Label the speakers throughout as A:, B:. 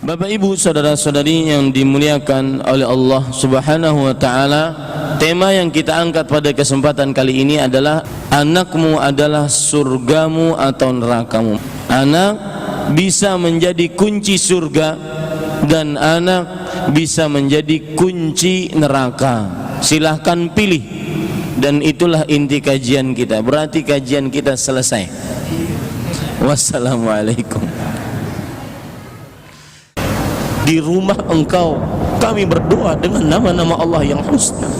A: Bapak Ibu saudara-saudari yang dimuliakan oleh Allah Subhanahu wa taala, tema yang kita angkat pada kesempatan kali ini adalah anakmu adalah surgamu atau nerakamu. Anak bisa menjadi kunci surga dan anak bisa menjadi kunci neraka. Silahkan pilih, dan itulah inti kajian kita. Berarti kajian kita selesai. Wassalamualaikum. Di rumah engkau kami berdoa dengan nama-nama Allah yang husna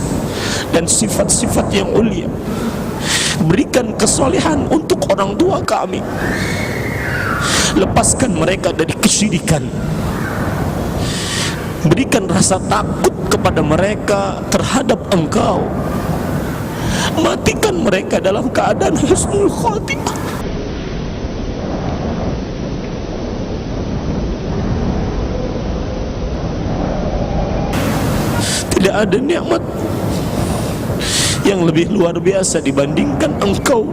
A: dan sifat-sifat yang mulia. Berikan kesolehan untuk orang tua kami, lepaskan mereka dari kesyirikan, berikan rasa takut kepada mereka terhadap engkau, matikan mereka dalam keadaan husnul khatimah. Tidak ada nikmat yang lebih luar biasa dibandingkan engkau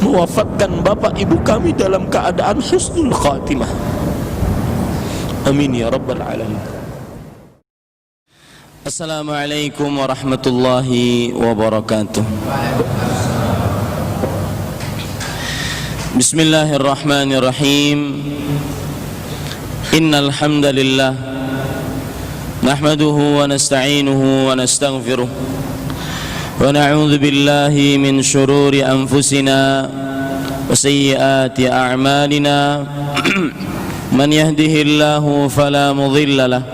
A: mewafatkan bapak ibu kami dalam keadaan husnul khatimah. Amin ya rabbal alamin. Assalamualaikum warahmatullahi wabarakatuh. Bismillahirrahmanirrahim. Innal hamdalillah nahmaduhu wa nasta'inuhu wa nastaghfiruh wa na'udzu billahi min shururi anfusina wa sayyiati a'malina man yahdihillahu fala mudilla lahu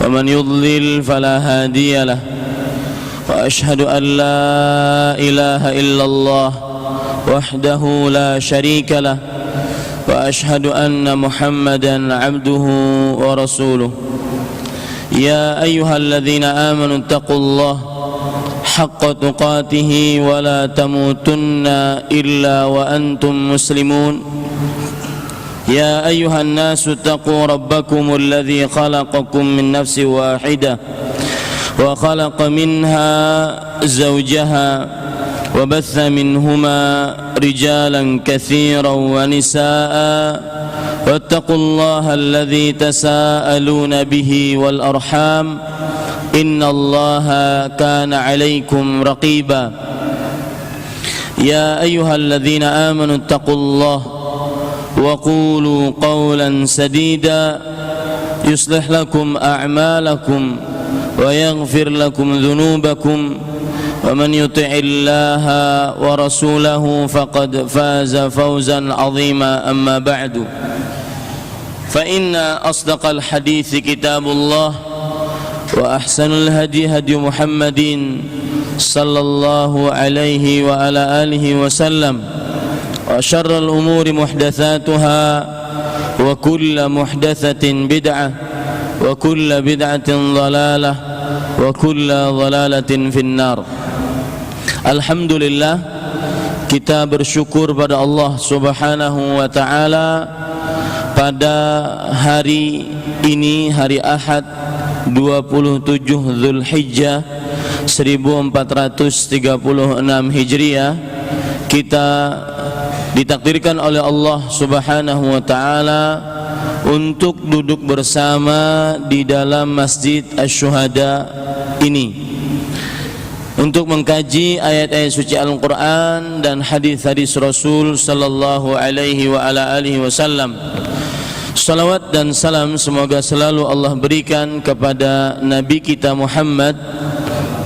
A: wa man yudlil fala hadiya lahu wa ashhadu an la ilaha illallah wahdahu la sharika lahu wa ashhadu anna muhammadan 'abduhu wa rasuluh. يا أيها الذين آمنوا اتقوا الله حق تقاته ولا تموتن إلا وأنتم مسلمون. يا أيها الناس اتقوا ربكم الذي خلقكم من نفس واحدة وخلق منها زوجها وبث منهما رجالا كثيرا ونساء واتقوا الله الذي تساءلون به والأرحام إن الله كان عليكم رقيبا. يا أيها الذين آمنوا اتقوا الله وقولوا قولا سديدا يصلح لكم أعمالكم ويغفر لكم ذنوبكم ومن يطع الله ورسوله فقد فاز فوزا عظيما. أما بعد فإن أصدق الحديث كتاب الله وأحسن الهدي هدي محمد صلى الله عليه وعلى آله وسلم وشر الأمور محدثاتها وكل محدثة بدعة وكل بدعة ضلالة وكل ضلالة في النار. Alhamdulillah, kita bersyukur pada Allah Subhanahu wa taala pada hari ini, hari Ahad 27 Zulhijjah 1436 Hijriah, kita ditakdirkan oleh Allah Subhanahu wa taala untuk duduk bersama di dalam Masjid Asy-Syuhada ini untuk mengkaji ayat-ayat suci Al-Quran dan hadis-hadis Rasul sallallahu alaihi wa ala alihi wasallam. Salawat dan salam semoga selalu Allah berikan kepada Nabi kita Muhammad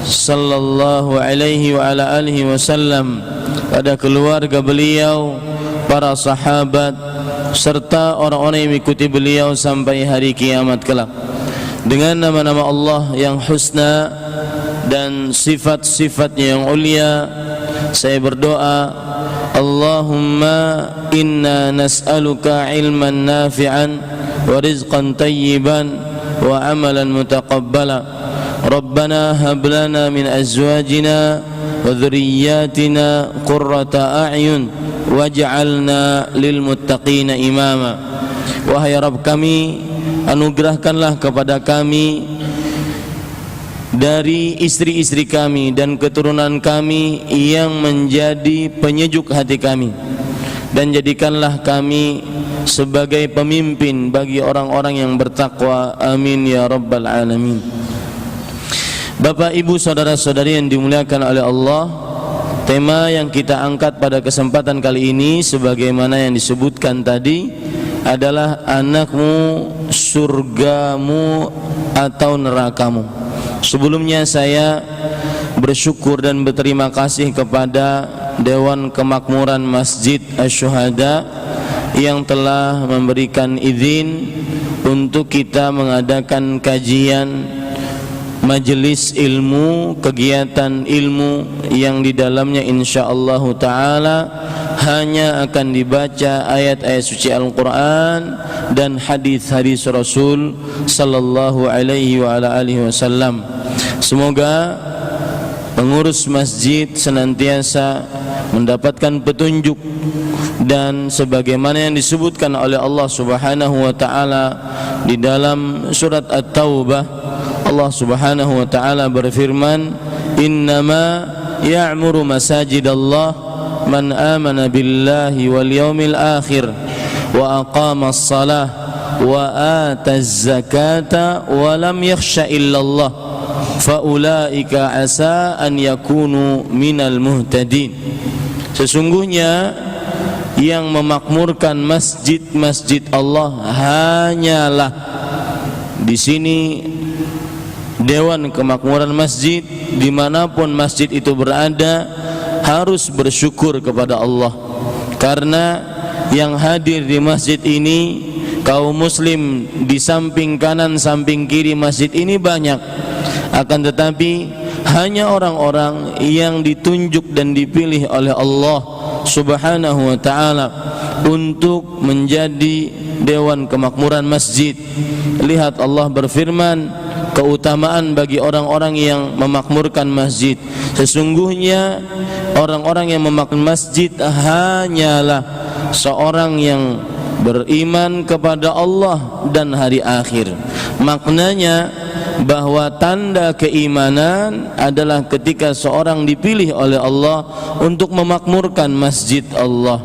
A: sallallahu alaihi wa ala alihi wasallam, pada keluarga beliau, para sahabat serta orang-orang yang mengikuti beliau sampai hari kiamat kelak. Dengan nama-nama Allah yang husna dan sifat-sifatnya yang ulia, saya berdoa, Allahumma inna nas'aluka ilman nafi'an wa rizqan tayyiban wa amalan mutaqabbala. Rabbana hab lana min azwajina wa dhurriyyatina qurrata a'yun waj'alna lil muttaqina imama. Wahai Rabb kami, anugerahkanlah kepada kami dari istri-istri kami dan keturunan kami yang menjadi penyejuk hati kami, dan jadikanlah kami sebagai pemimpin bagi orang-orang yang bertakwa. Amin ya rabbal alamin. Bapak, Ibu, saudara-saudari yang dimuliakan oleh Allah, tema yang kita angkat pada kesempatan kali ini sebagaimana yang disebutkan tadi adalah anakmu surgamu atau nerakamu. Sebelumnya saya bersyukur dan berterima kasih kepada Dewan Kemakmuran Masjid Asy-Syuhada yang telah memberikan izin untuk kita mengadakan kajian majelis ilmu, kegiatan ilmu yang di dalamnya insyaallah taala hanya akan dibaca ayat-ayat suci Al-Qur'an dan hadis-hadis Rasul sallallahu alaihi wa ala alihi wasallam. Semoga pengurus masjid senantiasa mendapatkan petunjuk dan sebagaimana yang disebutkan oleh Allah Subhanahu wa taala di dalam surat At-Taubah, Allah Subhanahu wa taala berfirman, "Innama ya'muru masajidallah man amana billahi wal yawmil akhir wa aqama as-salah wa ataz zakata wa lam yakhsha illallah faulaika asa an yakunu minal muhtadin." Sesungguhnya yang memakmurkan masjid-masjid Allah hanyalah, di sini Dewan Kemakmuran Masjid, dimanapun masjid itu berada harus bersyukur kepada Allah, karena yang hadir di masjid ini kaum muslim di samping kanan samping kiri masjid ini banyak, akan tetapi hanya orang-orang yang ditunjuk dan dipilih oleh Allah Subhanahu wa taala untuk menjadi Dewan Kemakmuran Masjid. Lihat, Allah berfirman, keutamaan bagi orang-orang yang memakmurkan masjid. Sesungguhnya orang-orang yang memakmurkan masjid hanyalah seorang yang beriman kepada Allah dan hari akhir. Maknanya bahwa tanda keimanan adalah ketika seorang dipilih oleh Allah untuk memakmurkan masjid Allah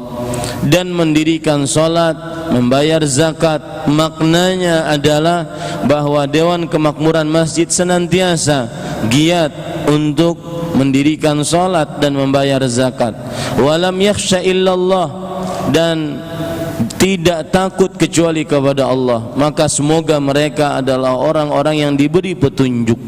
A: dan mendirikan salat, membayar zakat. Maknanya adalah bahwa Dewan Kemakmuran Masjid senantiasa giat untuk mendirikan salat dan membayar zakat. Walam yakhsha illallah, dan tidak takut kecuali kepada Allah. Maka semoga mereka adalah orang-orang yang diberi petunjuk.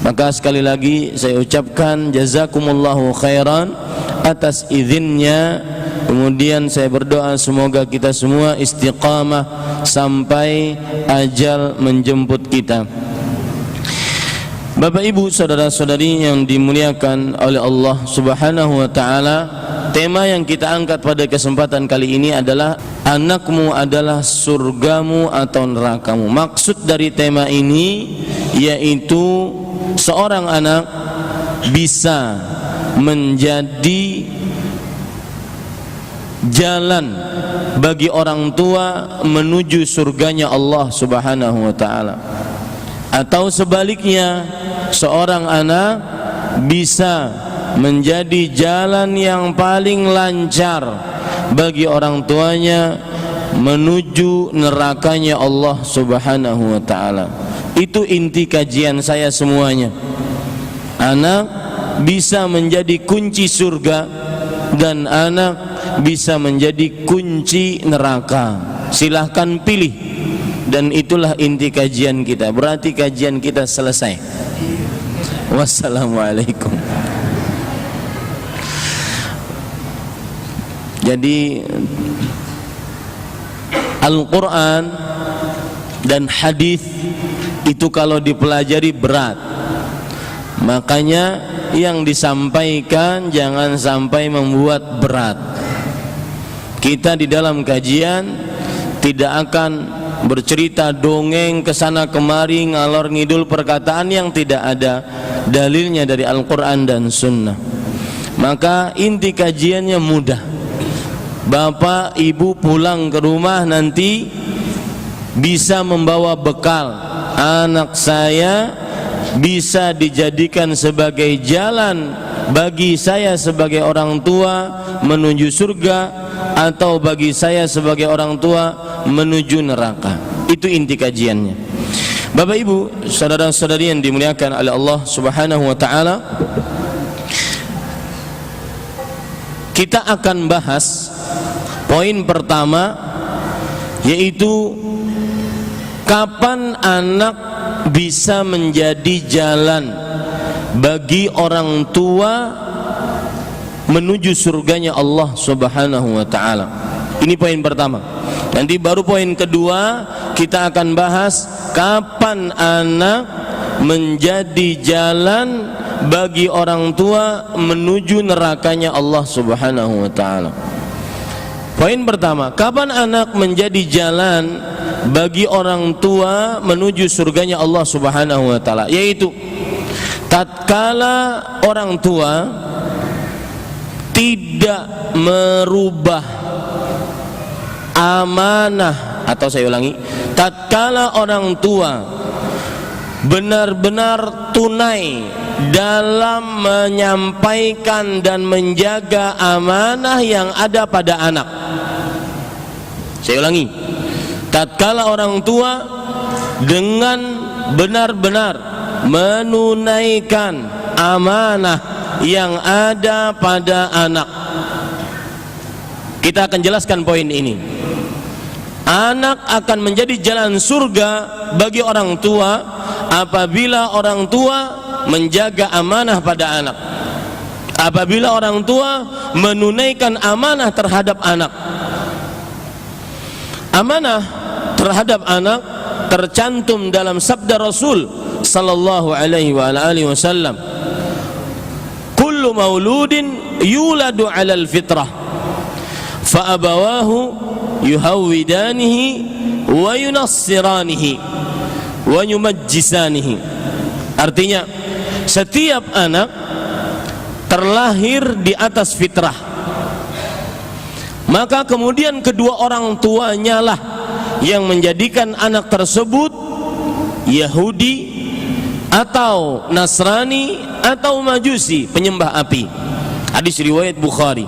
A: Maka sekali lagi saya ucapkan jazakumullahu khairan atas izinnya. Kemudian saya berdoa semoga kita semua istiqamah sampai ajal menjemput kita. Bapak, Ibu, saudara-saudari yang dimuliakan oleh Allah Subhanahu wa taala, tema yang kita angkat pada kesempatan kali ini adalah anakmu adalah surgamu atau nerakamu. Maksud dari tema ini yaitu seorang anak bisa menjadi jalan bagi orang tua menuju surganya Allah Subhanahu wa taala, atau sebaliknya seorang anak bisa menjadi jalan yang paling lancar bagi orang tuanya menuju nerakanya Allah Subhanahu wa taala. Itu inti kajian saya semuanya. Anak bisa menjadi kunci surga dan anak bisa menjadi kunci neraka. Silahkan pilih, dan itulah inti kajian kita. Berarti kajian kita selesai. Wassalamualaikum. Jadi Al-Quran dan hadis itu kalau dipelajari berat. Makanya yang disampaikan jangan sampai membuat berat. Kita di dalam kajian tidak akan bercerita dongeng kesana kemari, ngalor ngidul perkataan yang tidak ada dalilnya dari Al-Quran dan Sunnah. Maka inti kajiannya mudah. Bapak ibu pulang ke rumah nanti bisa membawa bekal. Anak saya bisa dijadikan sebagai jalan bagi saya sebagai orang tua menuju surga atau bagi saya sebagai orang tua menuju neraka. Itu inti kajiannya. Bapak Ibu, saudara-saudari yang dimuliakan oleh Allah Subhanahu wa taala, kita akan bahas poin pertama, yaitu kapan anak bisa menjadi jalan bagi orang tua menuju surganya Allah Subhanahu wa taala. Ini poin pertama. Nanti baru poin kedua kita akan bahas kapan anak menjadi jalan bagi orang tua menuju nerakanya Allah Subhanahu wa taala. Poin pertama, kapan anak menjadi jalan bagi orang tua menuju surganya Allah Subhanahu wa taala, yaitu tatkala orang tua tidak merubah amanah, atau saya ulangi, tatkala orang tua benar-benar tunai dalam menyampaikan dan menjaga amanah yang ada pada anak. Saya ulangi, tatkala orang tua dengan benar-benar menunaikan amanah yang ada pada anak. Kita akan jelaskan poin ini. Anak akan menjadi jalan surga bagi orang tua apabila orang tua menjaga amanah pada anak, apabila orang tua menunaikan amanah terhadap anak. Amanah terhadap anak tercantum dalam sabda Rasul sallallahu alaihi wa alihi wasallam, kullu mauludin yuladu 'alal fitrah fa abawahu yuhawwidanihi wa yunassiranihi wa yumajjisanihi. Artinya, setiap anak terlahir di atas fitrah, maka kemudian kedua orang tuanya lah yang menjadikan anak tersebut Yahudi atau Nasrani atau Majusi, penyembah api. Hadis riwayat Bukhari.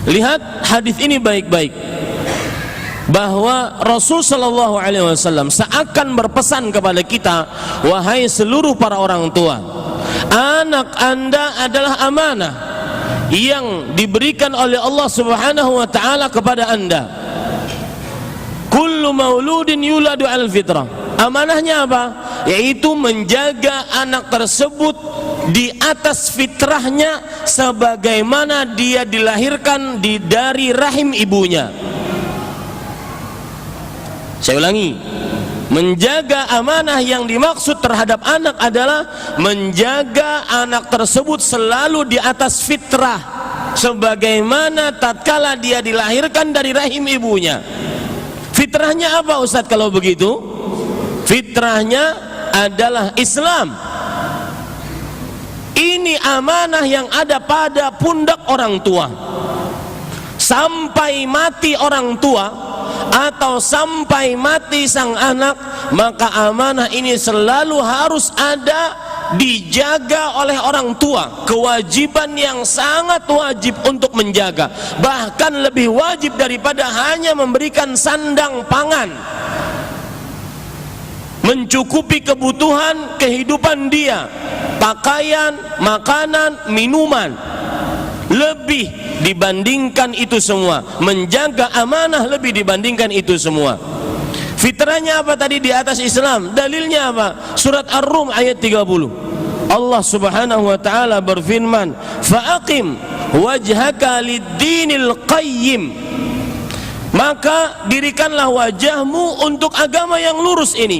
A: Lihat hadis ini baik-baik, bahwa Rasul sallallahu alaihi wasallam seakan berpesan kepada kita, wahai seluruh para orang tua, anak Anda adalah amanah yang diberikan oleh Allah Subhanahu wa taala kepada Anda. Kullu mauludin yuladu 'alal fitrah. Amanahnya apa? Yaitu menjaga anak tersebut di atas fitrahnya sebagaimana dia dilahirkan dari rahim ibunya. Saya ulangi, menjaga amanah yang dimaksud terhadap anak adalah menjaga anak tersebut selalu di atas fitrah sebagaimana tatkala dia dilahirkan dari rahim ibunya. Fitrahnya apa Ustaz kalau begitu? Fitrahnya adalah Islam. Ini amanah yang ada pada pundak orang tua. Sampai mati orang tua atau sampai mati sang anak, maka amanah ini selalu harus ada, dijaga oleh orang tua. Kewajiban yang sangat wajib untuk menjaga, bahkan lebih wajib daripada hanya memberikan sandang pangan, mencukupi kebutuhan kehidupan dia, pakaian, makanan, minuman. Lebih dibandingkan itu semua, menjaga amanah lebih dibandingkan itu semua. Fitrahnya apa tadi? Di atas Islam. Dalilnya apa? Surat Ar-Rum ayat 30. Allah Subhanahu wa taala berfirman, "Fa'aqim wajhaka lid-dinil qayyim." Maka dirikanlah wajahmu untuk agama yang lurus ini.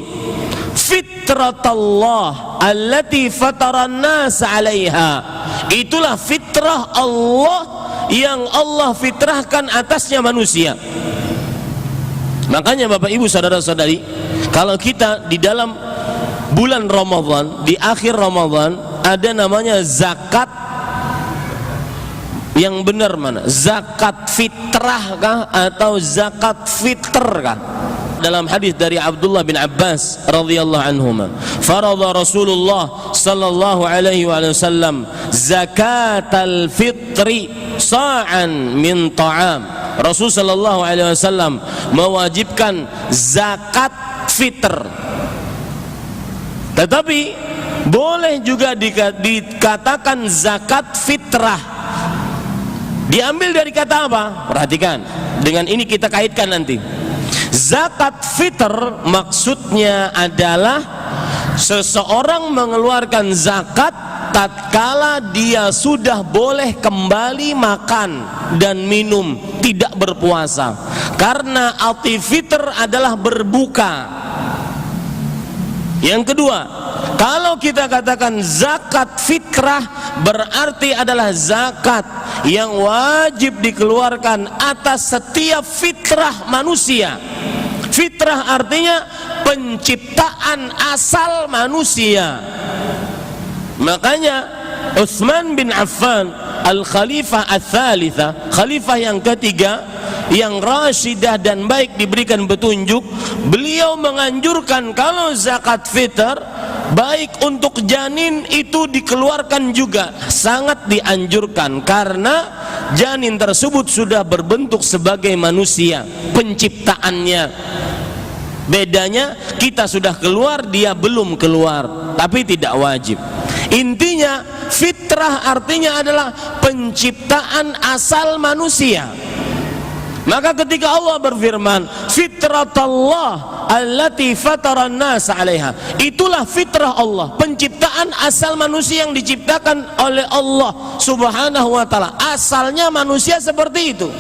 A: Fitratallah allati fataran nas 'alaiha. Itulah fitrah Allah yang Allah fitrahkan atasnya manusia. Makanya Bapak Ibu saudara-saudari, kalau kita di dalam bulan Ramadan, di akhir Ramadan, ada namanya zakat. Yang benar mana? Zakat fitrah kah atau zakat fitr kah? dalam hadis dari Abdullah bin Abbas radhiyallahu anhuma, farada Rasulullah sallallahu alaihi wasallam zakatal fitri sa'an min ta'am. Rasul sallallahu alaihi wasallam mewajibkan zakat fitr. Tetapi boleh juga dikatakan zakat fitrah. Diambil dari kata apa? Perhatikan. Dengan ini kita kaitkan nanti. Zakat fitr maksudnya adalah seseorang mengeluarkan zakat tatkala dia sudah boleh kembali makan dan minum, tidak berpuasa. Karena arti fitr adalah berbuka. Yang kedua, kalau kita katakan zakat fitrah, berarti adalah zakat yang wajib dikeluarkan atas setiap fitrah manusia. Fitrah artinya penciptaan asal manusia. Makanya Utsman bin Affan al-Khalifah ats-tsalitsah, khalifah yang ketiga, yang rasyidah dan baik diberikan petunjuk, beliau menganjurkan kalau zakat fitr baik untuk janin itu dikeluarkan juga, sangat dianjurkan karena janin tersebut sudah berbentuk sebagai manusia penciptaannya. Bedanya kita sudah keluar, dia belum keluar, tapi tidak wajib. Intinya fitrah artinya adalah penciptaan asal manusia. Maka ketika Allah berfirman fitratallah allati fataran nas 'alaiha, itulah fitrah Allah, penciptaan asal manusia yang diciptakan oleh Allah Subhanahu wa taala. Asalnya manusia seperti itu.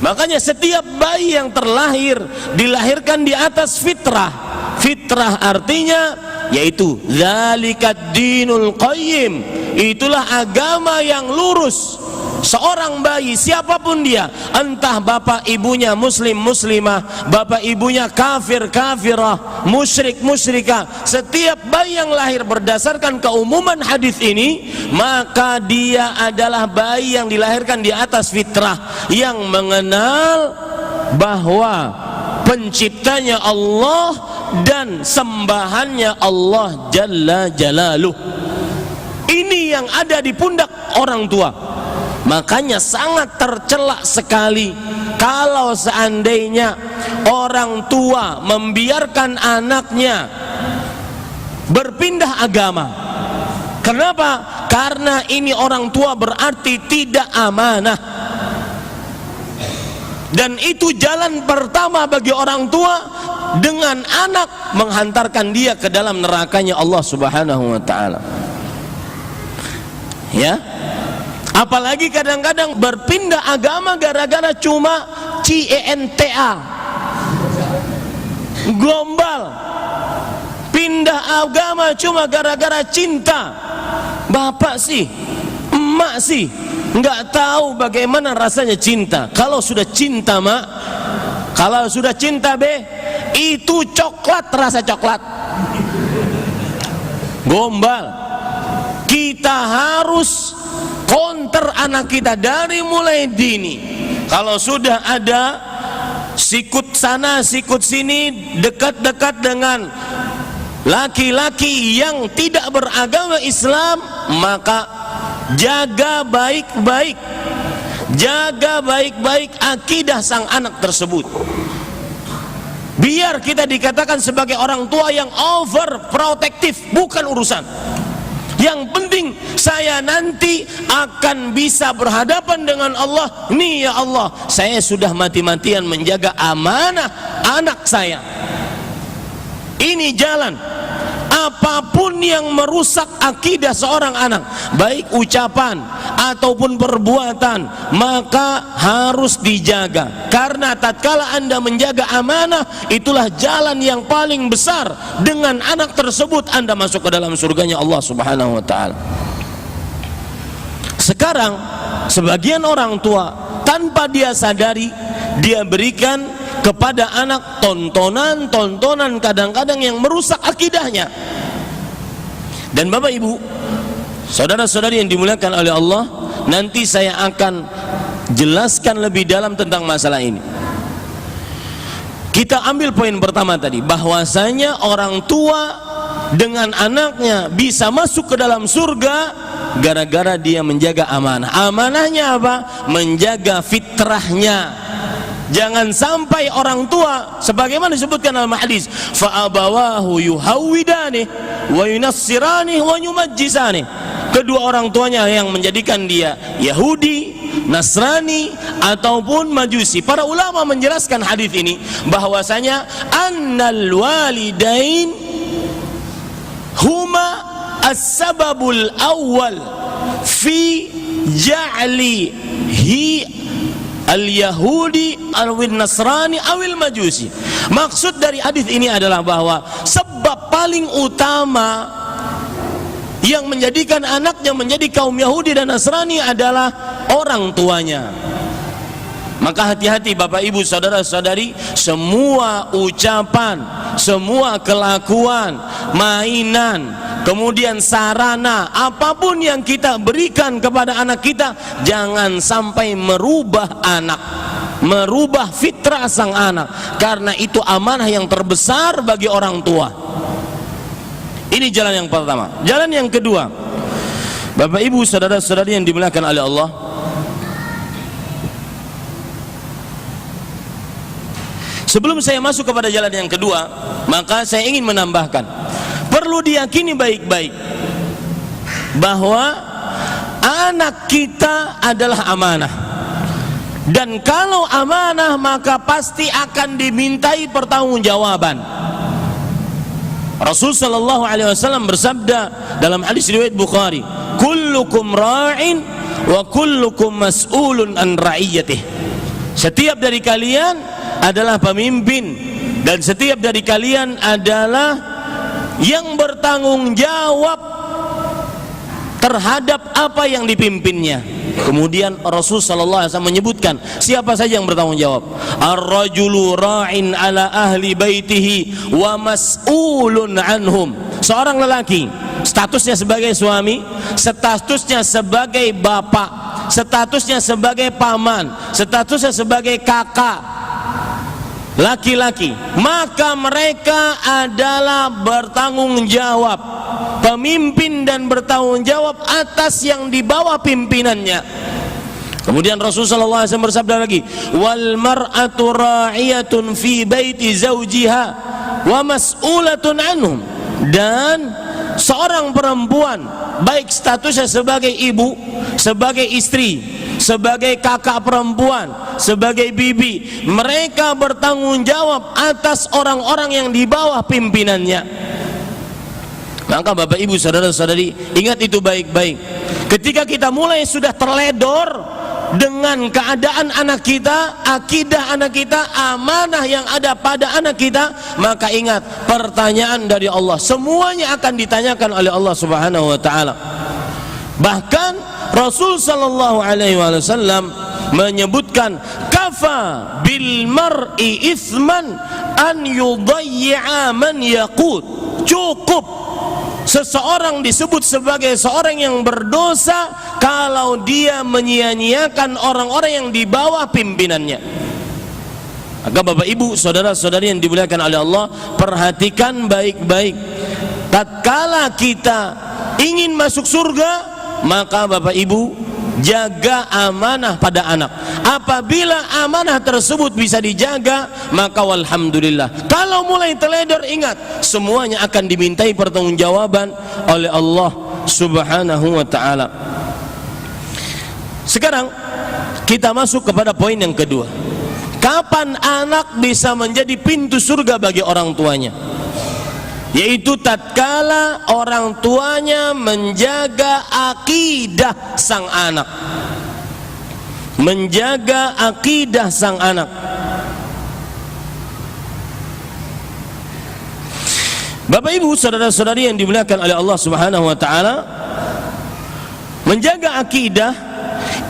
A: Makanya setiap bayi yang terlahir dilahirkan di atas fitrah. Fitrah artinya yaitu zalikad dinul qayyim, itulah agama yang lurus. Seorang bayi siapapun dia, entah bapak ibunya muslim muslimah, bapak ibunya kafir kafirah, musyrik musyrikah, setiap bayi yang lahir berdasarkan keumuman hadis ini, maka dia adalah bayi yang dilahirkan di atas fitrah, yang mengenal bahwa penciptanya Allah dan sembahannya Allah Jalla Jalaluh. Ini yang ada di pundak orang tua. Makanya sangat tercela sekali kalau seandainya orang tua membiarkan anaknya berpindah agama. Kenapa? Karena ini orang tua berarti tidak amanah. Dan itu jalan pertama bagi orang tua dengan anak, menghantarkan dia ke dalam nerakanya Allah Subhanahu wa taala. Ya. Apalagi kadang-kadang berpindah agama gara-gara cuma CENTA, gombal. Pindah agama cuma gara-gara cinta. Bapak sih, emak sih nggak tahu bagaimana rasanya cinta. Kalau sudah cinta mak, kalau sudah cinta be, itu coklat, rasa coklat. Gombal. Kita harus counter anak kita dari mulai dini. Kalau sudah ada sikut sana sikut sini, dekat-dekat dengan laki-laki yang tidak beragama Islam, maka jaga baik-baik, jaga baik-baik akidah sang anak tersebut. Biar kita dikatakan sebagai orang tua yang overprotective, bukan urusan. Yang penting saya nanti akan bisa berhadapan dengan Allah. Nih ya Allah, saya sudah mati-matian menjaga amanah anak saya. Ini jalan. Apapun yang merusak akidah seorang anak, baik ucapan ataupun perbuatan, maka harus dijaga. Karena tatkala Anda menjaga amanah, itulah jalan yang paling besar. Dengan anak tersebut Anda masuk ke dalam surganya Allah Subhanahu wa taala. Sekarang sebagian orang tua tanpa dia sadari, dia berikan kepada anak tontonan-tontonan kadang-kadang yang merusak akidahnya. Dan Bapak Ibu, saudara-saudari yang dimuliakan oleh Allah, nanti saya akan jelaskan lebih dalam tentang masalah ini. Kita ambil poin pertama tadi, bahwasanya orang tua dengan anaknya bisa masuk ke dalam surga gara-gara dia menjaga amanah. Amanahnya apa? Menjaga fitrahnya. Jangan sampai orang tua sebagaimana disebutkan dalam hadis, fa abawahu yuhawidani wa yunassirani wa yumajjisani. Kedua orang tuanya yang menjadikan dia Yahudi, Nasrani ataupun Majusi. Para ulama menjelaskan hadis ini bahwasanya annal walidain huma as-sababul awwal fi ja'lihi al-Yahudi al-Nasrani awil Majusi. Maksud dari hadis ini adalah bahwa sebab paling utama yang menjadikan anaknya menjadi kaum Yahudi dan Nasrani adalah orang tuanya. Maka hati-hati Bapak Ibu saudara-saudari, semua ucapan, semua kelakuan, mainan, kemudian sarana apapun yang kita berikan kepada anak kita, jangan sampai merubah anak, merubah fitrah sang anak, karena itu amanah yang terbesar bagi orang tua. Ini jalan yang pertama. Jalan yang kedua, Bapak Ibu saudara-saudari yang dimuliakan oleh Allah, sebelum saya masuk kepada jalan yang kedua, maka saya ingin menambahkan, perlu diyakini baik-baik bahwa anak kita adalah amanah, dan kalau amanah maka pasti akan dimintai pertanggungjawaban. Rasul sallallahu alaihi wasallam bersabda dalam hadis riwayat Bukhari, kullukum ra'in wa kullukum mas'ulun an ra'iyatih. Setiap dari kalian adalah pemimpin dan setiap dari kalian adalah yang bertanggung jawab terhadap apa yang dipimpinnya. Kemudian Rasul sallallahu alaihi wasallam menyebutkan siapa saja yang bertanggung jawab. Ar-rajulu ra'in ala ahli baitihi wa mas'ulun anhum. Seorang lelaki statusnya sebagai suami, statusnya sebagai bapak, statusnya sebagai paman, statusnya sebagai kakak, laki-laki, maka mereka adalah bertanggung jawab, pemimpin dan bertanggung jawab atas yang di bawah pimpinannya. Kemudian Rasulullah SAW bersabda lagi, wal mar'atu ra'iyatun fi baiti zawjiha wa mas'ulatun anhum. Dan seorang perempuan, baik statusnya sebagai ibu, sebagai istri, sebagai kakak perempuan, sebagai bibi, mereka bertanggung jawab atas orang-orang yang di bawah pimpinannya. Maka Bapak Ibu saudara-saudari, ingat itu baik-baik. Ketika kita mulai sudah terledor dengan keadaan anak kita, akidah anak kita, amanah yang ada pada anak kita, maka ingat pertanyaan dari Allah, semuanya akan ditanyakan oleh Allah Subhanahu wa taala. Bahkan Rasul sallallahu alaihi wasallam menyebutkan, kafa bil mar'i itsman an yudayyi'a man yaqut. Cukup seseorang disebut sebagai seorang yang berdosa kalau dia menyia-nyiakan orang-orang yang di bawah pimpinannya. Maka Bapak Ibu saudara-saudari yang dimuliakan oleh Allah, perhatikan baik-baik. Tatkala kita ingin masuk surga, maka Bapak Ibu jaga amanah pada anak. Apabila amanah tersebut bisa dijaga, maka walhamdulillah. Kalau mulai teledor, ingat semuanya akan dimintai pertanggungjawaban oleh Allah Subhanahu wa taala. Sekarang kita masuk kepada poin yang kedua. Kapan anak bisa menjadi pintu surga bagi orang tuanya? Yaitu tatkala orang tuanya menjaga akidah sang anak, menjaga akidah sang anak. Bapak Ibu saudara-saudari yang dimuliakan oleh Allah Subhanahu wa taala, menjaga akidah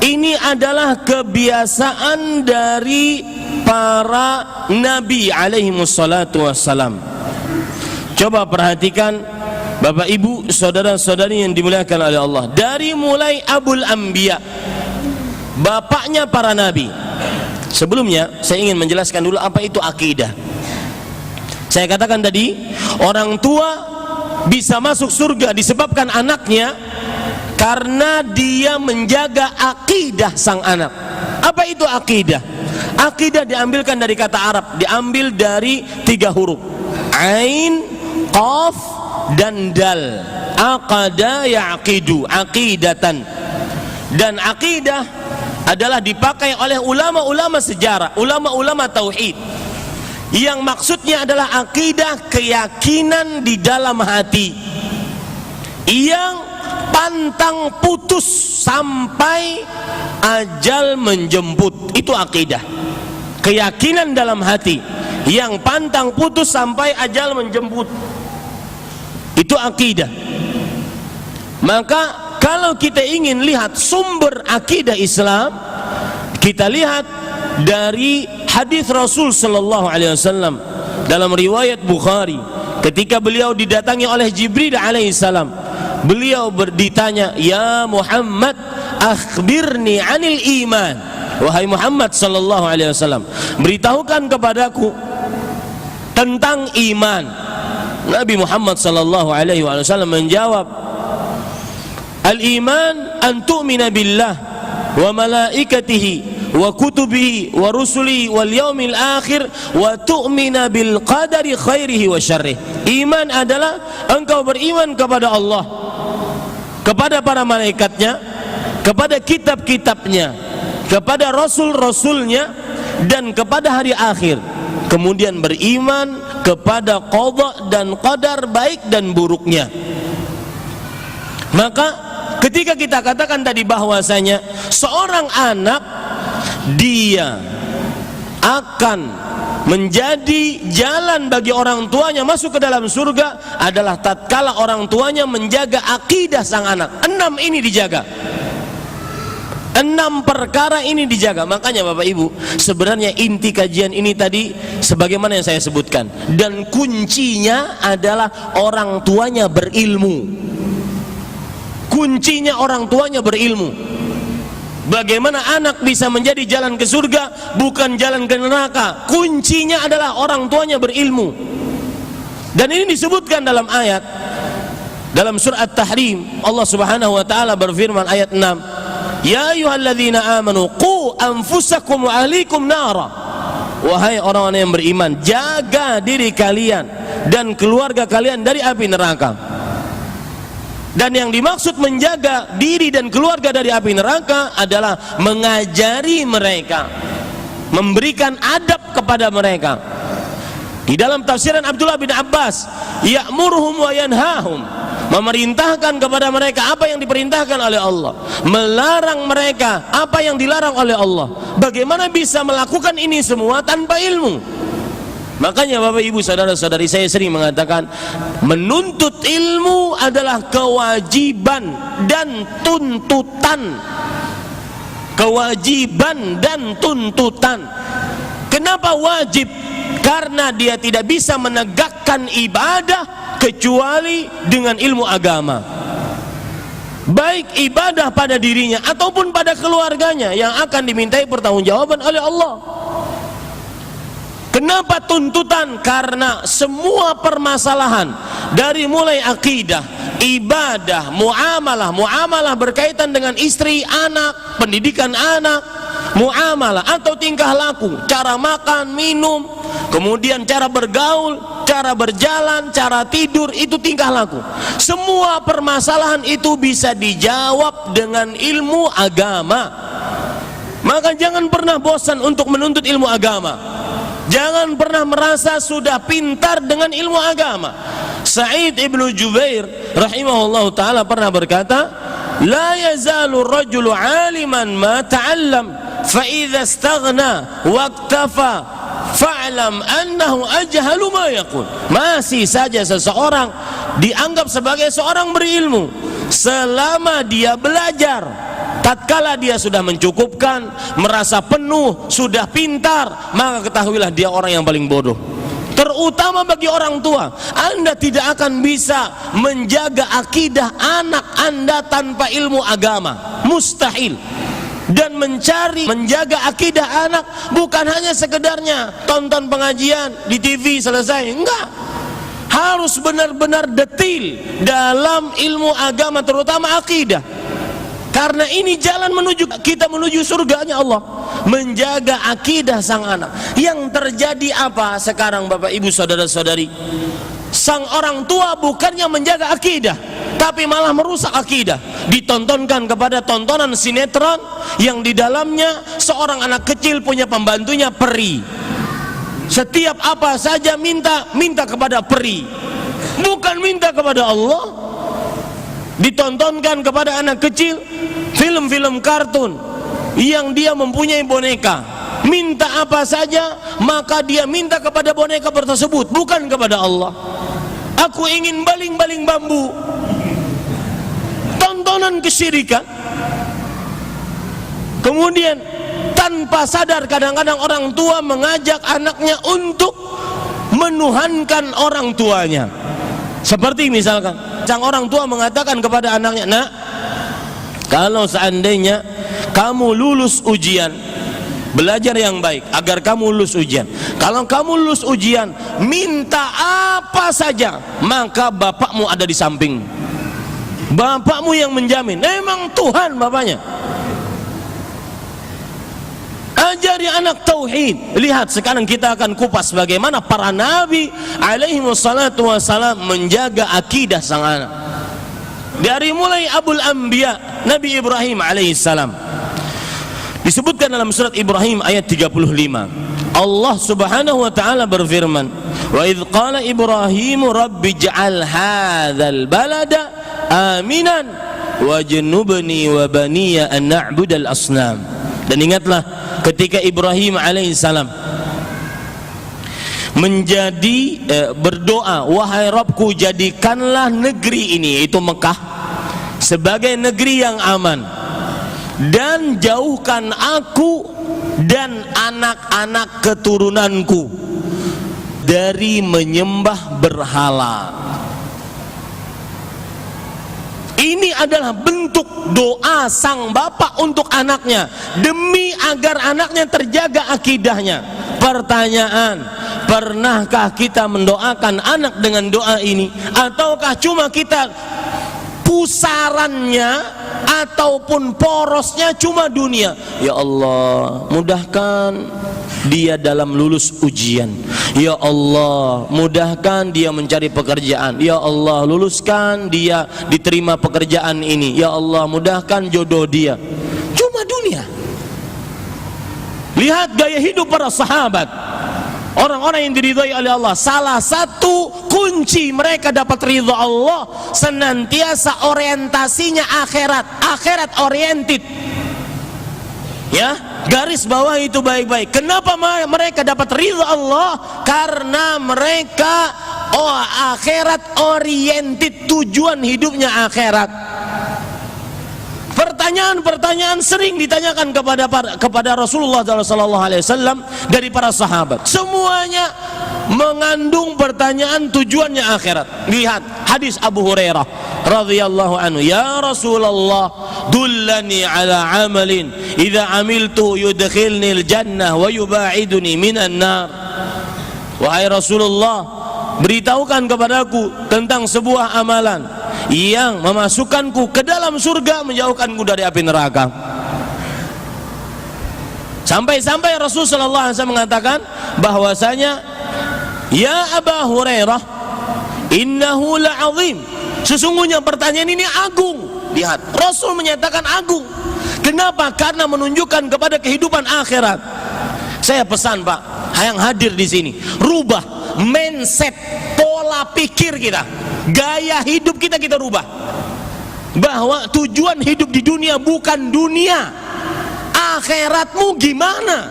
A: ini adalah kebiasaan dari para nabi alaihi wassalatu wassalam. Coba perhatikan Bapak Ibu saudara-saudari yang dimuliakan oleh Allah, dari mulai Abul Anbiya, bapaknya para nabi. Sebelumnya saya ingin menjelaskan dulu apa itu akidah. Saya katakan tadi, orang tua bisa masuk surga disebabkan anaknya karena dia menjaga akidah sang anak. Apa itu akidah? Akidah diambilkan dari kata Arab, diambil dari 3 huruf, ain, qaf, dan dal. Aqada yaqidu, aqidatan. Dan akidah adalah dipakai oleh ulama-ulama sejarah, ulama-ulama tauhid, yang maksudnya adalah akidah, keyakinan di dalam hati yang pantang putus sampai ajal menjemput. Itu akidah, keyakinan dalam hati yang pantang putus sampai ajal menjemput. Itu akidah. Maka kalau kita ingin lihat sumber akidah Islam, kita lihat dari hadis Rasul sallallahu alaihi wasallam dalam riwayat Bukhari, ketika beliau didatangi oleh Jibril alaihissalam, beliau ditanya, "Ya Muhammad, akhbirni 'anil iman." Wahai Muhammad sallallahu alaihi wasallam, beritahukan kepadaku tentang iman. Nabi Muhammad sallallahu alaihi wasallam menjawab, "Al-iman an tu'mina billah wa malaikatihi wa kutubihi wa rusulihi wal yaumil akhir wa tu'mina bil qadari khairihi wa syarrih." Iman adalah engkau beriman kepada Allah, kepada para malaikatnya, kepada kitab-kitabnya, kepada rasul-rasulnya, dan kepada hari akhir. Kemudian beriman kepada qada dan qadar baik dan buruknya. Maka ketika kita katakan tadi bahwasanya seorang anak dia akan menjadi jalan bagi orang tuanya masuk ke dalam surga adalah tatkala orang tuanya menjaga akidah sang anak. 6 ini dijaga. 6 perkara ini dijaga. Makanya Bapak Ibu, sebenarnya inti kajian ini tadi sebagaimana yang saya sebutkan, dan kuncinya adalah orang tuanya berilmu. Kuncinya orang tuanya berilmu. Bagaimana anak bisa menjadi jalan ke surga, bukan jalan ke neraka? Kuncinya adalah orang tuanya berilmu. Dan ini disebutkan dalam ayat, dalam surah At-Tahrim, Allah Subhanahu wa taala berfirman ayat 6, "Ya ayyuhalladzina amanu qu anfusakum wa ahlikum nara." Wahai orang-orang yang beriman, jaga diri kalian dan keluarga kalian dari api neraka. Dan yang dimaksud menjaga diri dan keluarga dari api neraka adalah mengajari mereka, memberikan adab kepada mereka. Di dalam tafsiran Abdullah bin Abbas, ya'muruhum wa yanhahum, memerintahkan kepada mereka apa yang diperintahkan oleh Allah, melarang mereka apa yang dilarang oleh Allah. Bagaimana bisa melakukan ini semua tanpa ilmu? Makanya Bapak Ibu saudara-saudari, saya sering mengatakan menuntut ilmu adalah kewajiban dan tuntutan. Kewajiban dan tuntutan. Kenapa wajib? Karena dia tidak bisa menegakkan ibadah kecuali dengan ilmu agama, baik ibadah pada dirinya ataupun pada keluarganya yang akan dimintai pertanggungjawaban oleh Allah. Kenapa tuntutan? Karena semua permasalahan dari mulai akidah, ibadah, muamalah berkaitan dengan istri, anak, pendidikan anak, muamalah atau tingkah laku, cara makan, minum, kemudian cara bergaul, cara berjalan, cara tidur, itu tingkah laku. Semua permasalahan itu bisa dijawab dengan ilmu agama. Maka jangan pernah bosan untuk menuntut ilmu agama. Jangan pernah merasa sudah pintar dengan ilmu agama. Sa'id ibnu Jubair rahimahullah ta'ala pernah berkata, "La yazalu rajulu aliman ma ta'allam, fa idza istaghna waqtafa fa'lam annahu ajhalu ma yaqul." Masih saja seseorang dianggap sebagai seorang berilmu selama dia belajar. Tatkala dia sudah mencukupkan, merasa penuh, sudah pintar, maka ketahuilah dia orang yang paling bodoh. Terutama bagi orang tua, Anda tidak akan bisa menjaga akidah anak Anda tanpa ilmu agama. Mustahil. dan menjaga akidah anak bukan hanya sekedarnya tonton pengajian di TV selesai, enggak. Harus benar-benar detil dalam ilmu agama, terutama akidah. Karena ini jalan kita menuju surganya Allah. Menjaga akidah sang anak. Yang terjadi apa sekarang Bapak Ibu saudara-saudari? Sang orang tua bukannya menjaga akidah, tapi malah merusak akidah. Ditontonkan kepada tontonan sinetron yang di dalamnya seorang anak kecil punya pembantunya peri. Setiap apa saja minta kepada peri, bukan minta kepada Allah. Ditontonkan kepada anak kecil film-film kartun yang dia mempunyai boneka, minta apa saja maka dia minta kepada boneka tersebut, bukan kepada Allah. Aku ingin baling-baling bambu, tontonan kesyirikan. Kemudian tanpa sadar kadang-kadang orang tua mengajak anaknya untuk menuhankan orang tuanya. Seperti misalkan sang orang tua mengatakan kepada anaknya, "Nak, kalau seandainya kamu lulus ujian, belajar yang baik agar kamu lulus ujian. Kalau kamu lulus ujian, minta apa saja, maka bapakmu ada di sampingmu. Bapakmu yang menjamin." Memang Tuhan bapaknya. Ajari anak tauhid. Lihat sekarang kita akan kupas bagaimana para nabi alaihi wassalatu wassalam menjaga akidah sang anak. Dari mulai Abul Anbiya, Nabi Ibrahim alaihissalam. Disebutkan dalam surat Ibrahim ayat 35. Allah Subhanahu wa taala berfirman, "Wa idz qala Ibrahim rabbi ij'al hadzal balada aminan wajnubni wa baniya an na'budal asnam." Dan ingatlah ketika Ibrahim alaihissalam berdoa, "Wahai Rabbku, jadikanlah negeri ini," yaitu Mekah, sebagai negeri yang aman, dan jauhkan aku dan anak-anak keturunanku dari menyembah berhala. Ini adalah bentuk doa sang bapak untuk anaknya, demi agar anaknya terjaga akidahnya. Pertanyaan, pernahkah kita mendoakan anak dengan doa ini? Ataukah cuma kita pusarannya ataupun porosnya cuma dunia? Ya Allah, mudahkan dia dalam lulus ujian. Ya Allah, mudahkan dia mencari pekerjaan. Ya Allah, luluskan dia diterima pekerjaan ini. Ya Allah, mudahkan jodoh dia. Cuma dunia. Lihat gaya hidup para sahabat, orang-orang yang diridhai oleh Allah. Salah satu kunci mereka dapat ridha Allah, senantiasa orientasinya akhirat oriented. Ya, garis bawah itu baik-baik. Kenapa mereka dapat ridha Allah? Karena mereka akhirat oriented, tujuan hidupnya akhirat. Pertanyaan-pertanyaan sering ditanyakan kepada Rasulullah SAW dari para sahabat. Semuanya mengandung pertanyaan tujuannya akhirat. Lihat hadis Abu Hurairah radhiyallahu anhu, "Ya Rasulullah, dullani ala amalin idza amiltu yudkhilni al-jannah wa yubaiduni minan nar." Wahai Rasulullah, beritahukan kepadaku tentang sebuah amalan yang memasukkanku ke dalam surga, menjauhkanku dari api neraka. Sampai-sampai Rasulullah SAW mengatakan bahwasanya, "Ya Aba Hurairah, innahu la'azim." Sesungguhnya pertanyaan ini agung. Lihat, Rasul menyatakan agung. Kenapa? Karena menunjukkan kepada kehidupan akhirat. Saya pesan Pak, yang hadir di sini, rubah mindset, pola pikir kita, gaya hidup kita rubah. Bahwa tujuan hidup di dunia bukan dunia. Akhiratmu gimana?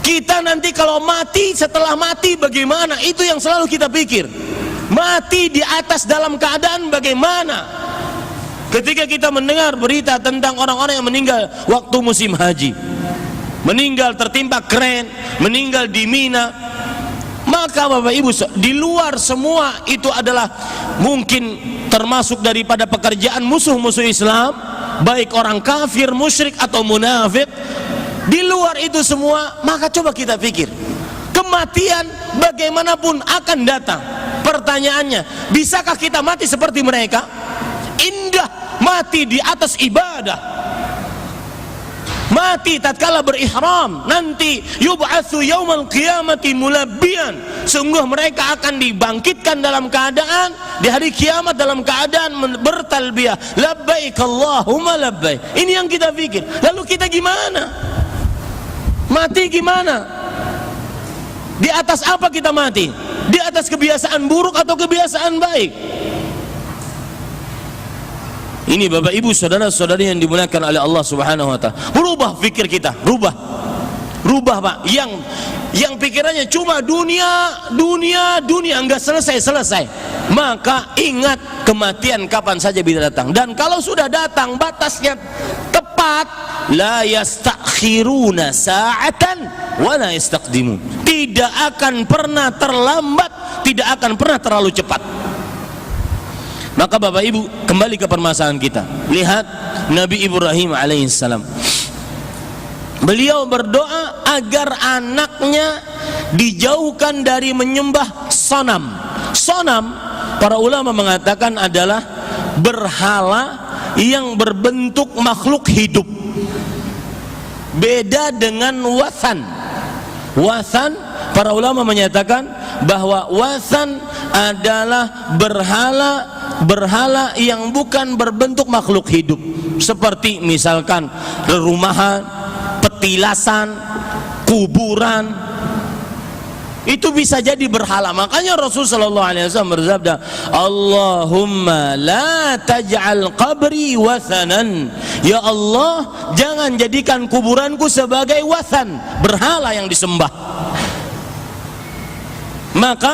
A: Kita nanti kalau mati, setelah mati bagaimana? Itu yang selalu kita pikir. Mati di atas dalam keadaan bagaimana? Ketika kita mendengar berita tentang orang-orang yang meninggal waktu musim haji, meninggal tertimpa kren, meninggal di Mina, maka Bapak Ibu, di luar semua itu adalah mungkin termasuk daripada pekerjaan musuh-musuh Islam, baik orang kafir, musyrik atau munafik. Di luar itu semua, maka coba kita pikir, kematian bagaimanapun akan datang. Pertanyaannya, bisakah kita mati seperti mereka? Indah mati di atas ibadah, mati tatkala berihram, nanti yub'atsu yaumal qiyamati mulabbiyan, sungguh mereka akan dibangkitkan dalam keadaan di hari kiamat dalam keadaan bertalbiyah, labbaik Allahumma labbaik. Ini yang kita pikir. Lalu kita gimana? Mati gimana? Di atas apa kita mati? Di atas kebiasaan buruk atau kebiasaan baik? Ini Bapak Ibu saudara-saudari yang dimuliakan oleh Allah Subhanahu wa taala. Berubah pikir kita, rubah Pak. Yang pikirannya cuma dunia enggak selesai. Maka ingat kematian kapan saja bisa datang. Dan kalau sudah datang batasnya tepat, la yastakhiruna sa'atan wa la yastaqdimun. Tidak akan pernah terlambat, tidak akan pernah terlalu cepat. Maka Bapak Ibu, kembali ke permasalahan kita. Lihat Nabi Ibrahim alaihissalam. Beliau berdoa agar anaknya dijauhkan dari menyembah sonam. Sonam, para ulama mengatakan adalah berhala yang berbentuk makhluk hidup. Beda dengan wathan. Wathan, para ulama menyatakan bahwa wathan adalah berhala yang bukan berbentuk makhluk hidup, seperti misalkan rerumahan, petilasan, kuburan. Itu bisa jadi berhala. Makanya Rasulullah SAW bersabda, Allahumma la taj'al qabri wathanan. Ya Allah, jangan jadikan kuburanku sebagai wathan, berhala yang disembah. Maka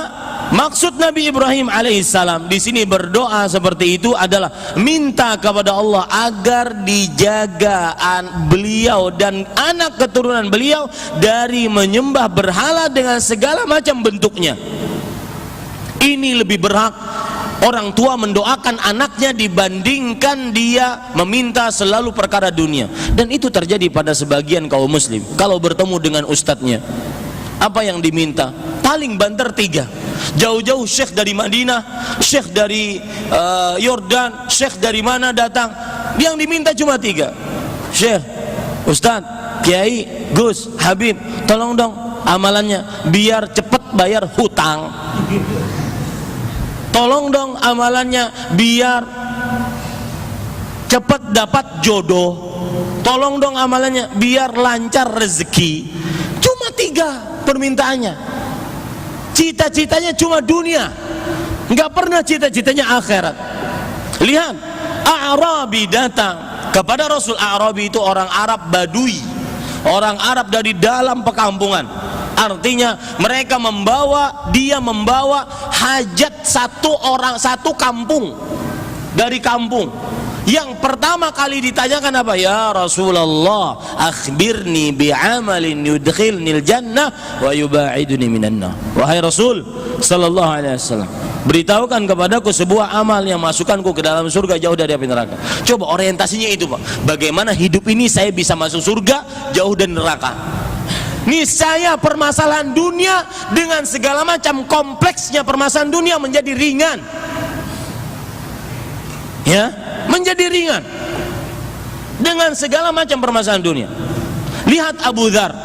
A: maksud Nabi Ibrahim alaihissalam di sini berdoa seperti itu adalah minta kepada Allah agar dijaga beliau dan anak keturunan beliau dari menyembah berhala dengan segala macam bentuknya. Ini lebih berhak orang tua mendoakan anaknya dibandingkan dia meminta selalu perkara dunia. Dan itu terjadi pada sebagian kaum muslim. Kalau bertemu dengan ustadznya, apa yang diminta? Paling banter 3. Jauh-jauh syekh dari Madinah, syekh dari Yordan, syekh dari mana datang, yang diminta cuma 3. Syekh, Ustadz, Kiai, Gus, Habib, tolong dong amalannya biar cepet bayar hutang. Tolong dong amalannya biar cepet dapat jodoh. Tolong dong amalannya biar lancar rezeki. Cuma 3 permintaannya. Cita-citanya cuma dunia, nggak pernah cita-citanya akhirat. Lihat, A'rabi datang kepada Rasul. A'rabi itu orang Arab Badui, orang Arab dari dalam pekampungan. Artinya mereka membawa hajat satu kampung dari kampung. Yang pertama kali ditanyakan apa? Ya Rasulullah, akhbirni bi'amalin yudkhilnil jannah wa yuba'iduni minan nar. Wahai Rasul sallallahu alaihi wasallam, beritahukan kepadaku sebuah amal yang masukkanku ke dalam surga jauh dari api neraka. Coba orientasinya itu, Pak. Bagaimana hidup ini saya bisa masuk surga jauh dari neraka. Niscaya permasalahan dunia dengan segala macam kompleksnya permasalahan dunia menjadi ringan. Ya, menjadi ringan dengan segala macam permasalahan dunia. Lihat Abu Dzar.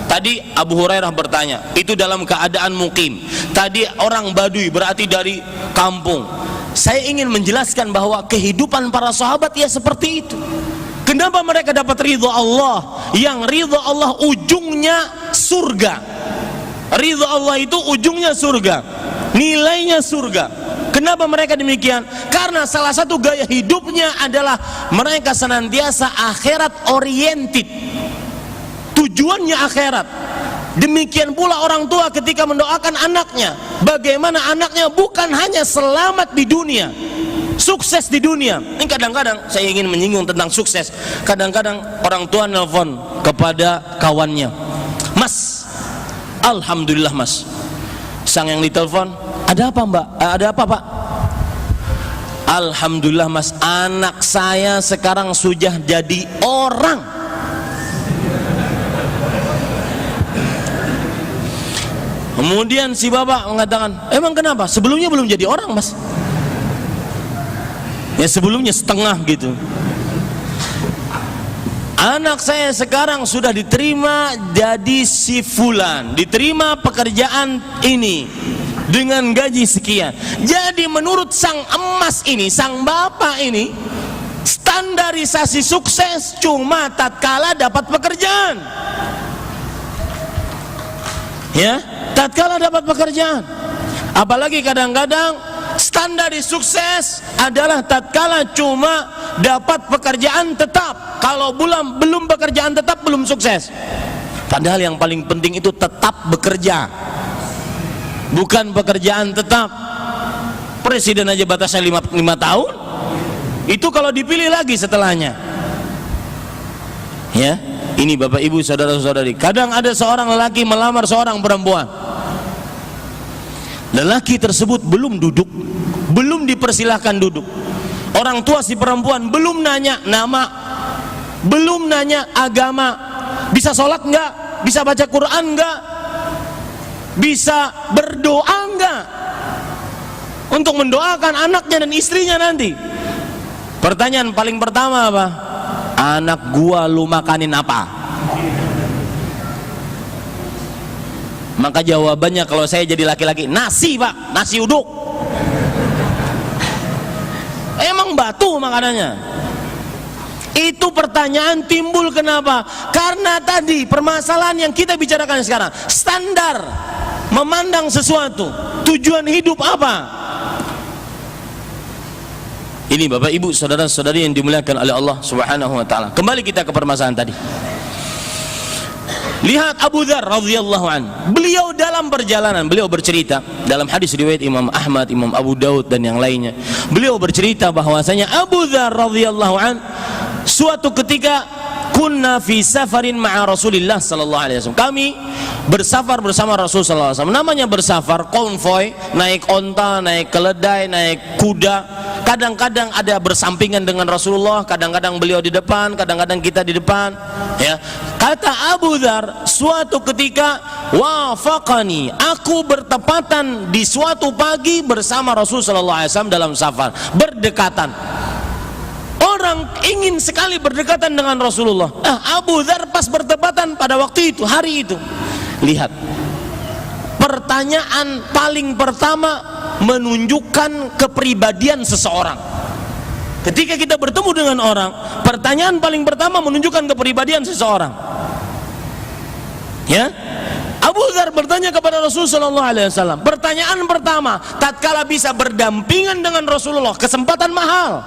A: Tadi Abu Hurairah bertanya, itu dalam keadaan mukim. Tadi orang Badui, berarti dari kampung. Saya ingin menjelaskan bahwa kehidupan para sahabat ya seperti itu. Kenapa mereka dapat ridha Allah? Yang ridha Allah ujungnya surga. Ridha Allah itu ujungnya surga, nilainya surga. Kenapa mereka demikian? Karena salah satu gaya hidupnya adalah mereka senantiasa akhirat oriented, tujuannya akhirat. Demikian pula orang tua ketika mendoakan anaknya, bagaimana anaknya bukan hanya selamat di dunia, sukses di dunia. Ini kadang-kadang saya ingin menyinggung tentang sukses. Kadang-kadang orang tua nelpon kepada kawannya, Mas, alhamdulillah Mas. Sang yang ditelepon, ada apa Mbak? Ada apa Pak? Alhamdulillah mas, anak saya sekarang sudah jadi orang. Kemudian si bapak mengatakan, emang kenapa? Sebelumnya belum jadi orang mas. Ya sebelumnya setengah gitu. Anak saya sekarang sudah diterima jadi si fulan, diterima pekerjaan ini dengan gaji sekian. Jadi menurut sang emas ini, sang bapak ini, standarisasi sukses cuma tatkala dapat pekerjaan. Ya, tatkala dapat pekerjaan. Apalagi kadang-kadang standaris sukses adalah tatkala cuma dapat pekerjaan tetap. Kalau belum pekerjaan tetap belum sukses. Padahal yang paling penting itu tetap bekerja, bukan pekerjaan tetap. Presiden aja batasnya 5 tahun. Itu kalau dipilih lagi setelahnya. Ya, ini Bapak Ibu saudara-saudari, kadang ada seorang lelaki melamar seorang perempuan. Lelaki tersebut belum duduk, belum dipersilahkan duduk. Orang tua si perempuan belum nanya nama, belum nanya agama, bisa sholat enggak, bisa baca Quran enggak, bisa berdoa enggak untuk mendoakan anaknya dan istrinya nanti. Pertanyaan paling pertama apa? Anak gua lu makanin apa? Maka jawabannya kalau saya jadi laki-laki, nasi pak, nasi uduk. Emang batu makanannya. Itu pertanyaan timbul kenapa? Karena tadi permasalahan yang kita bicarakan sekarang, standar memandang sesuatu, tujuan hidup apa? Ini Bapak Ibu saudara-saudari yang dimuliakan oleh Allah Subhanahu wa taala. Kembali kita ke permasalahan tadi. Lihat Abu Dzar radhiyallahu an. Beliau dalam perjalanan, beliau bercerita dalam hadis riwayat Imam Ahmad, Imam Abu Daud dan yang lainnya. Beliau bercerita bahwasanya Abu Dzar radhiyallahu an suatu ketika kunna fi safarin ma'a Rasulillah sallallahu alaihi wasallam. Kami bersafar bersama Rasul sallallahu alaihi wasallam. Namanya bersafar, konvoy, naik onta, naik keledai, naik kuda. Kadang-kadang ada bersampingan dengan Rasulullah, kadang-kadang beliau di depan, kadang-kadang kita di depan. Ya. Kata Abu Dzar, suatu ketika wafaqani, aku bertepatan di suatu pagi bersama Rasul sallallahu alaihi wasallam dalam safar, berdekatan. Orang ingin sekali berdekatan dengan Rasulullah. Abu Dzar pas bertepatan pada waktu itu, hari itu. Lihat, pertanyaan paling pertama menunjukkan kepribadian seseorang. Ketika kita bertemu dengan orang, pertanyaan paling pertama menunjukkan kepribadian seseorang. Ya, Abu Dzar bertanya kepada Rasul sallallahu alaihi wasallam. Pertanyaan pertama, tatkala bisa berdampingan dengan Rasulullah, kesempatan mahal.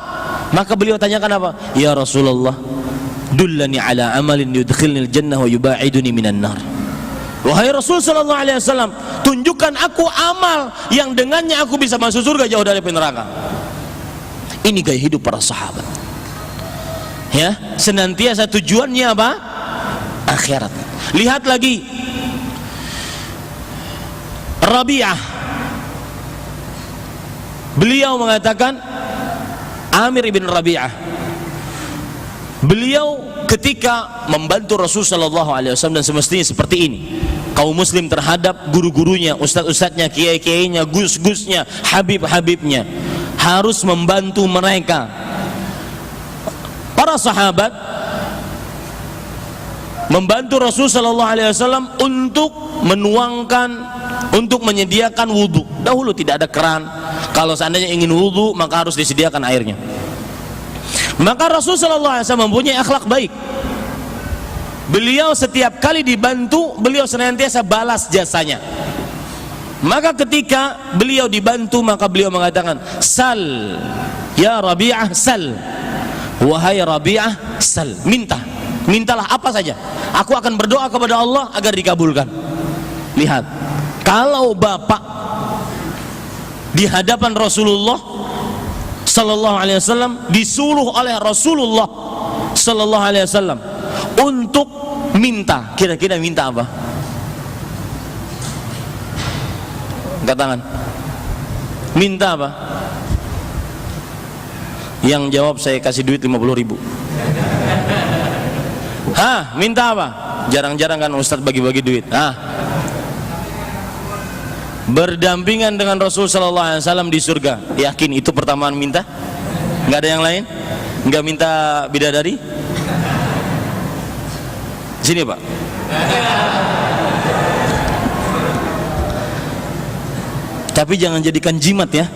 A: Maka beliau tanyakan apa? Ya Rasulullah, dullani ala amalin yudkhilnil jannah wa yubaiduni minan nar. Wahai Rasul sallallahu alaihi wasallam, tunjukkan aku amal yang dengannya aku bisa masuk surga jauh dari neraka. Ini gaya hidup para sahabat. Ya, senantiasa tujuannya apa? Akhirat. Lihat lagi Rabi'ah. Beliau mengatakan, Amir ibn Rabi'ah, beliau ketika membantu Rasul sallallahu alaihi wasallam, dan semestinya seperti ini kaum muslim terhadap guru-gurunya, ustadz-ustadznya, kiai-kiainya, gus-gusnya, habib-habibnya, harus membantu mereka. Para sahabat membantu Rasul sallallahu alaihi wasallam untuk menuangkan, untuk menyediakan wudhu. Dahulu tidak ada keran, kalau seandainya ingin wudhu maka harus disediakan airnya. Maka Rasul sallallahu alaihi wasallam mempunyai akhlak baik. Beliau setiap kali dibantu, beliau senantiasa balas jasanya. Maka ketika beliau dibantu, maka beliau mengatakan, sal ya Rabi'ah, sal, wahai Rabi'ah, sal, mintalah apa saja, aku akan berdoa kepada Allah agar dikabulkan. Lihat, kalau bapak di hadapan Rasulullah sallallahu alaihi wasallam disuruh oleh Rasulullah sallallahu alaihi wasallam untuk minta, kira-kira minta apa? Angkat tangan. Minta apa? Yang jawab saya kasih duit 50.000. Hah, minta apa? Jarang-jarang kan Ustadz bagi-bagi duit. Berdampingan dengan Rasul sallallahu alaihi wasallam di surga. Yakin itu pertamaan minta? Enggak ada yang lain? Enggak minta bidadari? Sini, Pak. Tapi jangan jadikan jimat ya.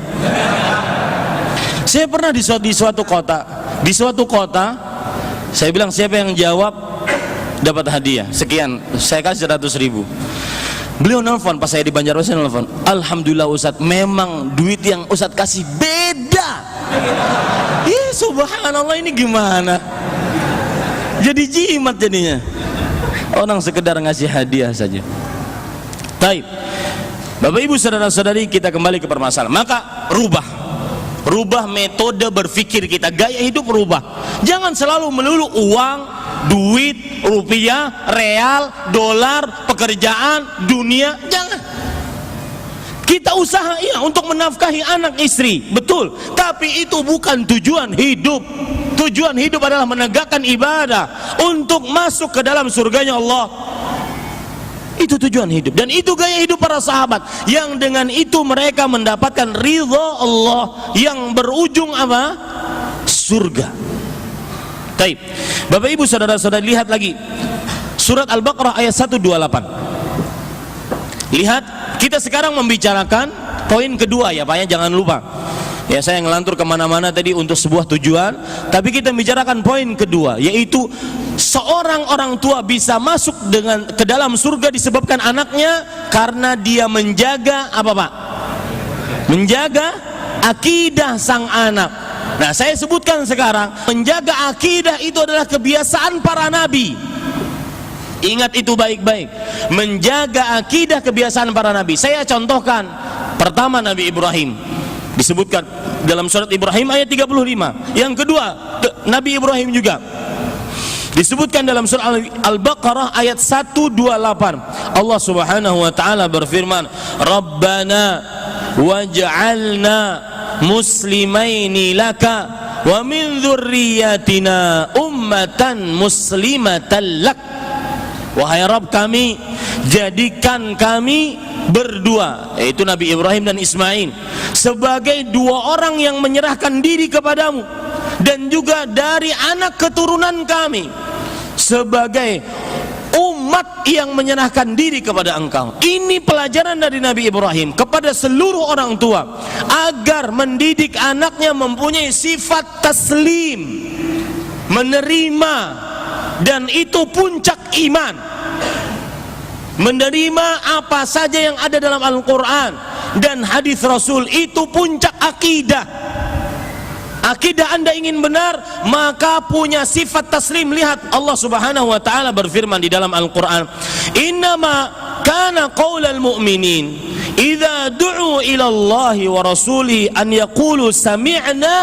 A: Saya pernah di suatu kota, saya bilang siapa yang jawab dapat hadiah sekian, saya kasih 100.000. Beliau nelfon pas saya di Banjarmasin, nelfon, alhamdulillah Ustadz, memang duit yang Ustadz kasih beda. Subhanallah, ini gimana? Jadi jimat jadinya. Orang sekedar ngasih hadiah saja. Taib. Bapak Ibu saudara-saudari, kita kembali ke permasalahan. Maka rubah metode berpikir kita, gaya hidup rubah. Jangan selalu melulu uang, duit, rupiah, real, dolar, pekerjaan, dunia. Jangan. Kita usaha untuk menafkahi anak istri, betul, tapi itu bukan tujuan hidup. Tujuan hidup adalah menegakkan ibadah untuk masuk ke dalam surganya Allah. Itu tujuan hidup, dan itu gaya hidup para sahabat, yang dengan itu mereka mendapatkan ridha Allah yang berujung apa? Surga. Taib. Bapak Ibu saudara-saudara, lihat lagi surat Al-Baqarah ayat 128. Lihat, kita sekarang membicarakan poin kedua ya Pak ya, jangan lupa ya, saya ngelantur kemana-mana tadi untuk sebuah tujuan, tapi kita bicarakan poin kedua, yaitu seorang orang tua bisa masuk ke dalam surga disebabkan anaknya karena dia menjaga apa Pak? Menjaga akidah sang anak. Nah, saya sebutkan sekarang, menjaga akidah itu adalah kebiasaan para nabi. Ingat itu baik-baik. Menjaga akidah kebiasaan para nabi. Saya contohkan, pertama Nabi Ibrahim, disebutkan dalam surat Ibrahim ayat 35. Yang kedua Nabi Ibrahim juga disebutkan dalam surah Al-Baqarah ayat 128. Allah Subhanahu wa taala berfirman, Rabbana waj'alna muslimaini laka wa min dzurriyyatina ummatan muslimatan lak. Wahai Rabb kami, jadikan kami berdua, yaitu Nabi Ibrahim dan Ismail, sebagai dua orang yang menyerahkan diri kepadamu, dan juga dari anak keturunan kami sebagai umat yang menyerahkan diri kepada engkau. Ini pelajaran dari Nabi Ibrahim kepada seluruh orang tua agar mendidik anaknya mempunyai sifat taslim, menerima, dan itu puncak iman. Menerima apa saja yang ada dalam Al-Quran dan hadis Rasul, itu puncak akidah. Akidah Anda ingin benar, maka punya sifat taslim. Lihat Allah Subhanahu wa taala berfirman di dalam Al-Quran, innama kana qaulal mu'minin idza du'u ila Allahi wa rasulihi an yaqulu sami'na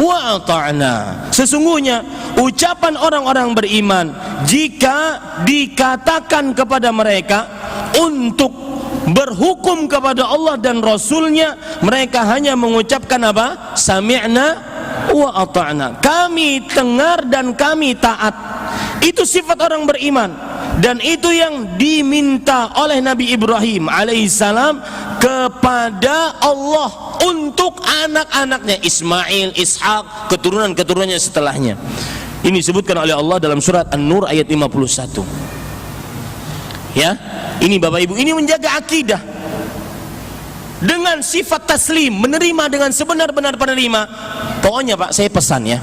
A: wa ata'na. Sesungguhnya ucapan orang-orang beriman jika dikatakan kepada mereka untuk berhukum kepada Allah dan Rasulnya, mereka hanya mengucapkan apa? Sami'na wa ata'na. Kami dengar dan kami taat. Itu sifat orang beriman, dan itu yang diminta oleh Nabi Ibrahim alaihissalam kepada Allah untuk anak-anaknya Ismail, Ishak, keturunan-keturunannya setelahnya. Ini disebutkan oleh Allah dalam surat An-Nur ayat 51. Ya, ini Bapak Ibu, ini menjaga akidah dengan sifat taslim, menerima dengan sebenar-benar penerima. Pokoknya Pak, saya pesan ya,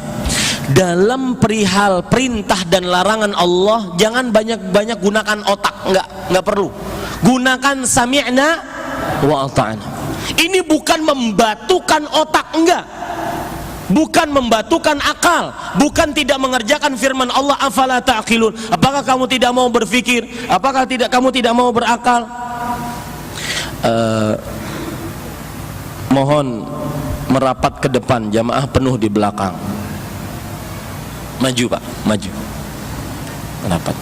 A: dalam perihal perintah dan larangan Allah jangan banyak-banyak gunakan otak, enggak perlu. Gunakan sami'na wa ata'na. Ini bukan membatukan otak, enggak. Bukan membatukan akal, bukan tidak mengerjakan firman Allah, afala ta'qilun. Apakah kamu tidak mau berpikir? Apakah kamu tidak mau berakal? Mohon merapat ke depan, jamaah penuh di belakang. Maju Pak, maju. Merapat.